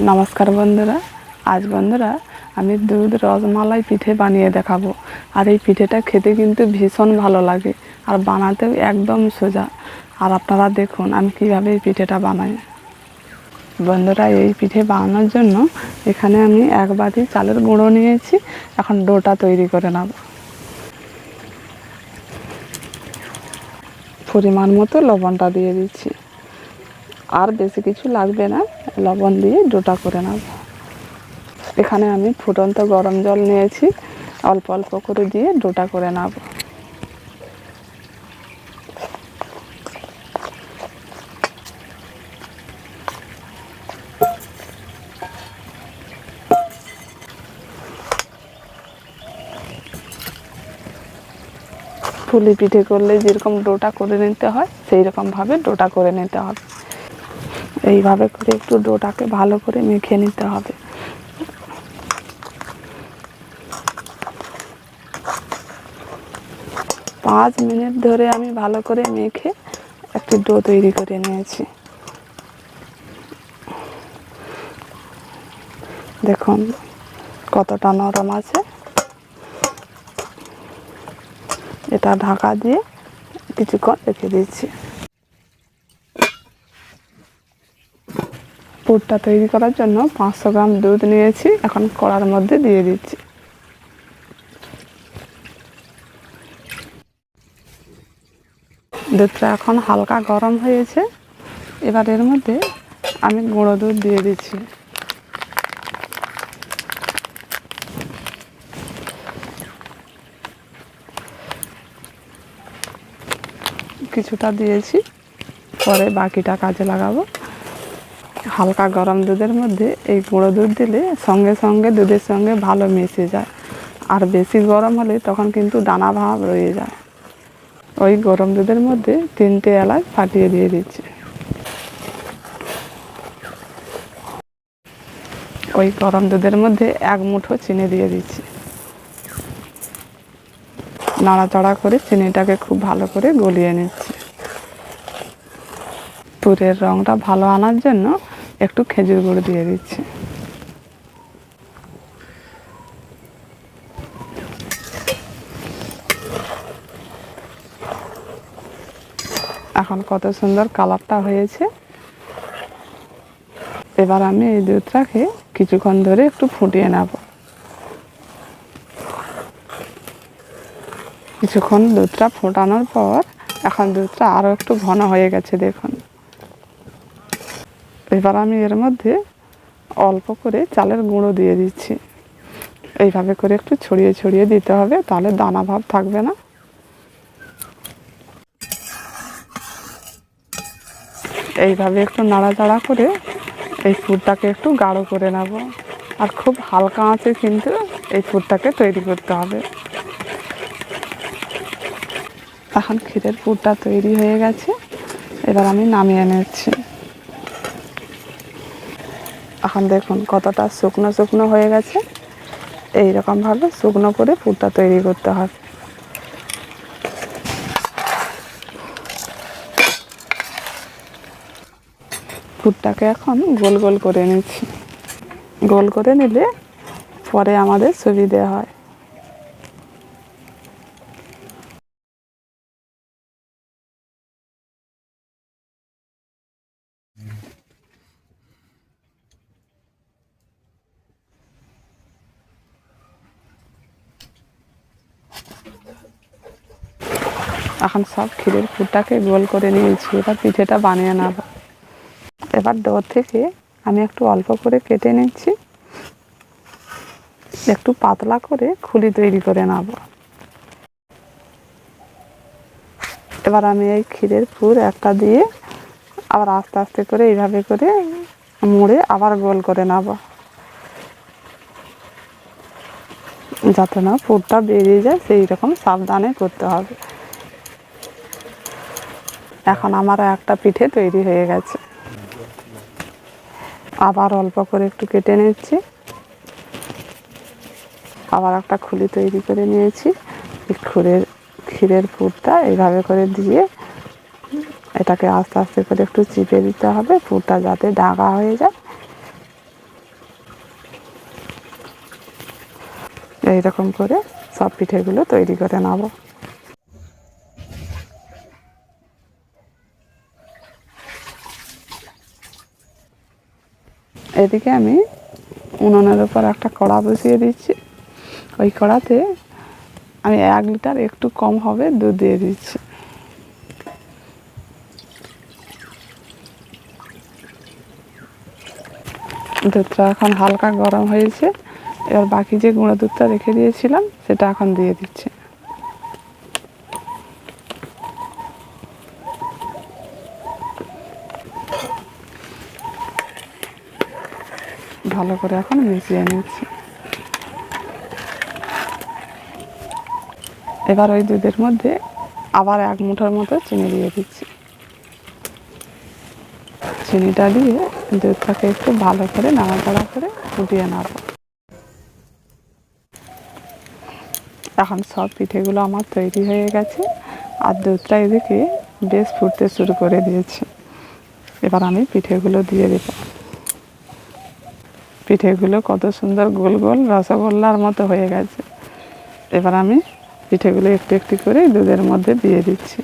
নমস্কার বন্ধুরা। আজ বন্ধুরা আমি দুধ রসমালাই পিঠে বানিয়ে দেখাবো। আর এই পিঠেটা খেতে কিন্তু ভীষণ ভালো লাগে আর বানাতেও একদম সোজা। আর আপনারা দেখুন আমি কিভাবে এই পিঠেটা বানাই। বন্ধুরা, এই পিঠে বানানোর জন্য এখানে আমি 1 বাটি চালের গুঁড়ো নিয়েছি। এখন ডোটা তৈরি করে নেব। পরিমাণ মতো লবণটা দিয়ে দিচ্ছি, আর বেশি কিছু লাগবে না, লবণ দিয়ে ডোটা করে নেব। এখানে আমি ফুটন্ত গরম জল নিয়েছি, অল্প অল্প করে দিয়ে ডোটা করে নেব। পুলি পিঠে করলে যেরকম ডোটা করে নিতে হয় সেই রকমভাবে ডোটা করে নিতে হবে। এইভাবে করে একটু ডোটাকে ভালো করে মেখে নিতে হবে। পাঁচ মিনিট ধরে আমি ভালো করে মেখে একটি ডো তৈরি করে নিয়েছি। দেখুন কতটা নরম আছে। এটা ঢাকা দিয়ে কিছুক্ষণ রেখে দিচ্ছি। পুরটা তৈরি করার জন্য 500 গ্রাম দুধ নিয়েছি, এখন কড়ার মধ্যে দিয়ে দিচ্ছি। দুধটা এখন হালকা গরম হয়েছে। এবার এর মধ্যে আমি গুঁড়ো দুধ দিয়ে দিচ্ছি। কিছুটা দিয়েছি, পরে বাকিটা কাজে লাগাবো। হালকা গরম দুধের মধ্যে এই গুঁড়ো দুধ দিলে সঙ্গে সঙ্গে দুধের সঙ্গে ভালো মিশে যায়। আর বেশি গরম হলে তখন কিন্তু দানা ভাব রয়ে যায়। ওই গরম দুধের মধ্যে 3টে এলাচ ফাটিয়ে দিয়ে দিচ্ছি। ওই গরম দুধের মধ্যে 1 মুঠো চিনি দিয়ে দিচ্ছি। নাড়াচাড়া করে চিনিটাকে খুব ভালো করে গলিয়ে নিচ্ছি। পুরের রঙটা ভালো আনার জন্য একটু খেজুর গুঁড়ো দিয়ে দিচ্ছি। এখন কত সুন্দর কালারটা হয়েছে। এবার আমি এই দুধটাকে কিছুক্ষণ ধরে একটু ফুটিয়ে নেব। কিছুক্ষণ দুধটা ফোটানোর পর এখন দুধটা আরও একটু ঘন হয়ে গেছে দেখুন। এবার আমি এর মধ্যে অল্প করে চালের গুঁড়ো দিয়ে দিচ্ছি। এইভাবে করে একটু ছড়িয়ে ছড়িয়ে দিতে হবে, তাহলে দানা ভাব থাকবে না। এইভাবে একটু নাড়াচাড়া করে এই পুরটাকে একটু গাঢ় করে নেব। আর খুব হালকা আঁচে কিন্তু এই পুরটাকে তৈরি করতে হবে। এখন ক্ষীরের পুরটা তৈরি হয়ে গেছে। এবার আমি নামিয়ে নিচ্ছি। এখন দেখুন কতটা শুকনো শুকনো হয়ে গেছে। এই রকমভাবে শুকনো করে পুরটা তৈরি করতে হবে। পুরটাকে এখন গোল গোল করে নিচ্ছি। গোল করে নিলে পরে আমাদের সুবিধে হয়। এখন সব ক্ষীরের পুরটাকে গোল করে নিয়েছি। এবার পিঠেটা বানিয়ে নেব। এবার ডো থেকে আমি একটু অল্প করে কেটে নিচ্ছি, একটু পাতলা করে খুলি তৈরি করে নেব। এবার আমি এই ক্ষীরের পুর একটা দিয়ে আবার আস্তে আস্তে করে এইভাবে করে মুড়ে আবার গোল করে নেব, যাতে না পুরটা বেরিয়ে যায় সেই রকম সাবধানে করতে হবে। এখন আমার একটা পিঠে তৈরি হয়ে গেছে। আবার অল্প করে একটু কেটে নিচ্ছি, আবার একটা খুলি তৈরি করে নিয়েছি। ক্ষীরের পুরটা এইভাবে করে দিয়ে এটাকে আস্তে আস্তে করে একটু চিপে দিতে হবে, পুরটা যাতে ঢাকা হয়ে যায়। এইরকম করে সব পিঠেগুলো তৈরি করে নেব। এদিকে আমি উনুনের উপর একটা কড়া বসিয়ে দিচ্ছি। ওই কড়াতে আমি 1 লিটার একটু কম হবে দুধ দিয়ে দিচ্ছি। দুধটা এখন হালকা গরম হয়েছে। এবার বাকি যে গুঁড়ো দুধটা রেখে দিয়েছিলাম সেটা এখন দিয়ে দিচ্ছি। ভালো করে এখন মিশিয়ে নিচ্ছি। এবার ওই দুধের মধ্যে আবার 1 মুঠোর মতো চিনি দিয়ে দিচ্ছি। চিনিটা দিয়ে দুধটাকে একটু ভালো করে নাড়াচাড়া করে ফুটিয়ে নেব। এখন সব পিঠেগুলো আমার তৈরি হয়ে গেছে আর দুধটা এদিকে বেশ ফুটতে শুরু করে দিয়েছে। এবার আমি পিঠেগুলো দিয়ে দেব। পিঠেগুলো কত সুন্দর গোল গোল রসগোল্লার মতো হয়ে গেছে। এবার আমি পিঠেগুলো একটু একটু করে দুধের মধ্যে দিয়ে দিচ্ছি।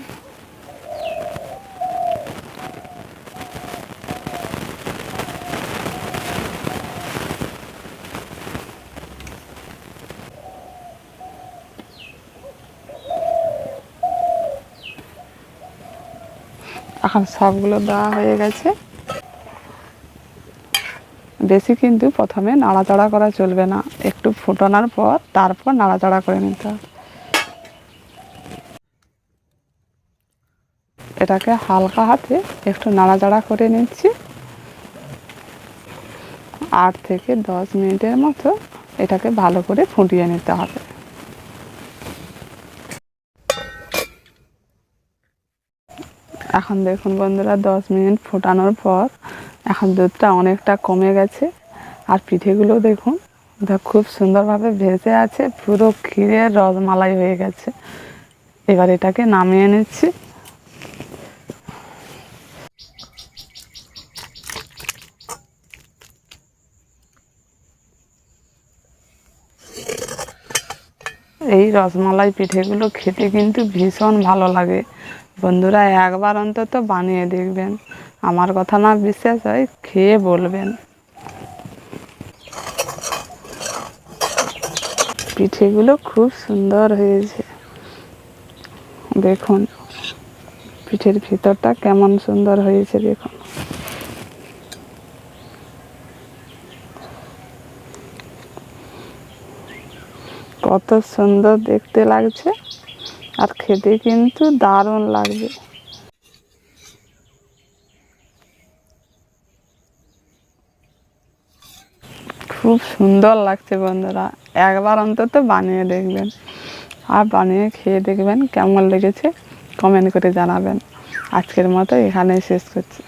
এখন সবগুলো দেওয়া হয়ে গেছে। বেশি কিন্তু প্রথমে নাড়াচাড়া করা চলবে না, একটু ফোটানোর পর তারপর নাড়াচাড়া করে নিতে হবে। এটাকে হালকা হাতে একটু নাড়াচাড়া করে নিচ্ছি। 8 থেকে 10 মিনিটের মতো এটাকে ভালো করে ফুটিয়ে নিতে হবে। এখন দেখুন বন্ধুরা 10 মিনিট ফোটানোর পর এখন দুধটা অনেকটা কমে গেছে আর পিঠেগুলো দেখুন খুব সুন্দরভাবে ভেসে আছে, পুরো ক্ষীরের রসমালাই হয়ে গেছে। এবার এটাকে নামিয়ে নিচ্ছি। এই রসমালাই পিঠেগুলো খেতে কিন্তু ভীষণ ভালো লাগে। বন্ধুরা একবার অন্তত বানিয়ে দেখবেন, আমার কথা না বিশ্বাস হয় খেয়ে বলবেন। পিঠেগুলো খুব সুন্দর হয়েছে, দেখুন পিঠের ভিতরটা কেমন সুন্দর হয়েছে দেখুন। কত সুন্দর দেখতে লাগছে আর খেতে কিন্তু দারুণ লাগবে। খুব সুন্দর লাগছে বন্ধুরা, একবার অন্তত বানিয়ে দেখবেন আর বানিয়ে খেয়ে দেখবেন কেমন লেগেছে, কমেন্ট করে জানাবেন। আজকের মতো এখানেই শেষ করছি।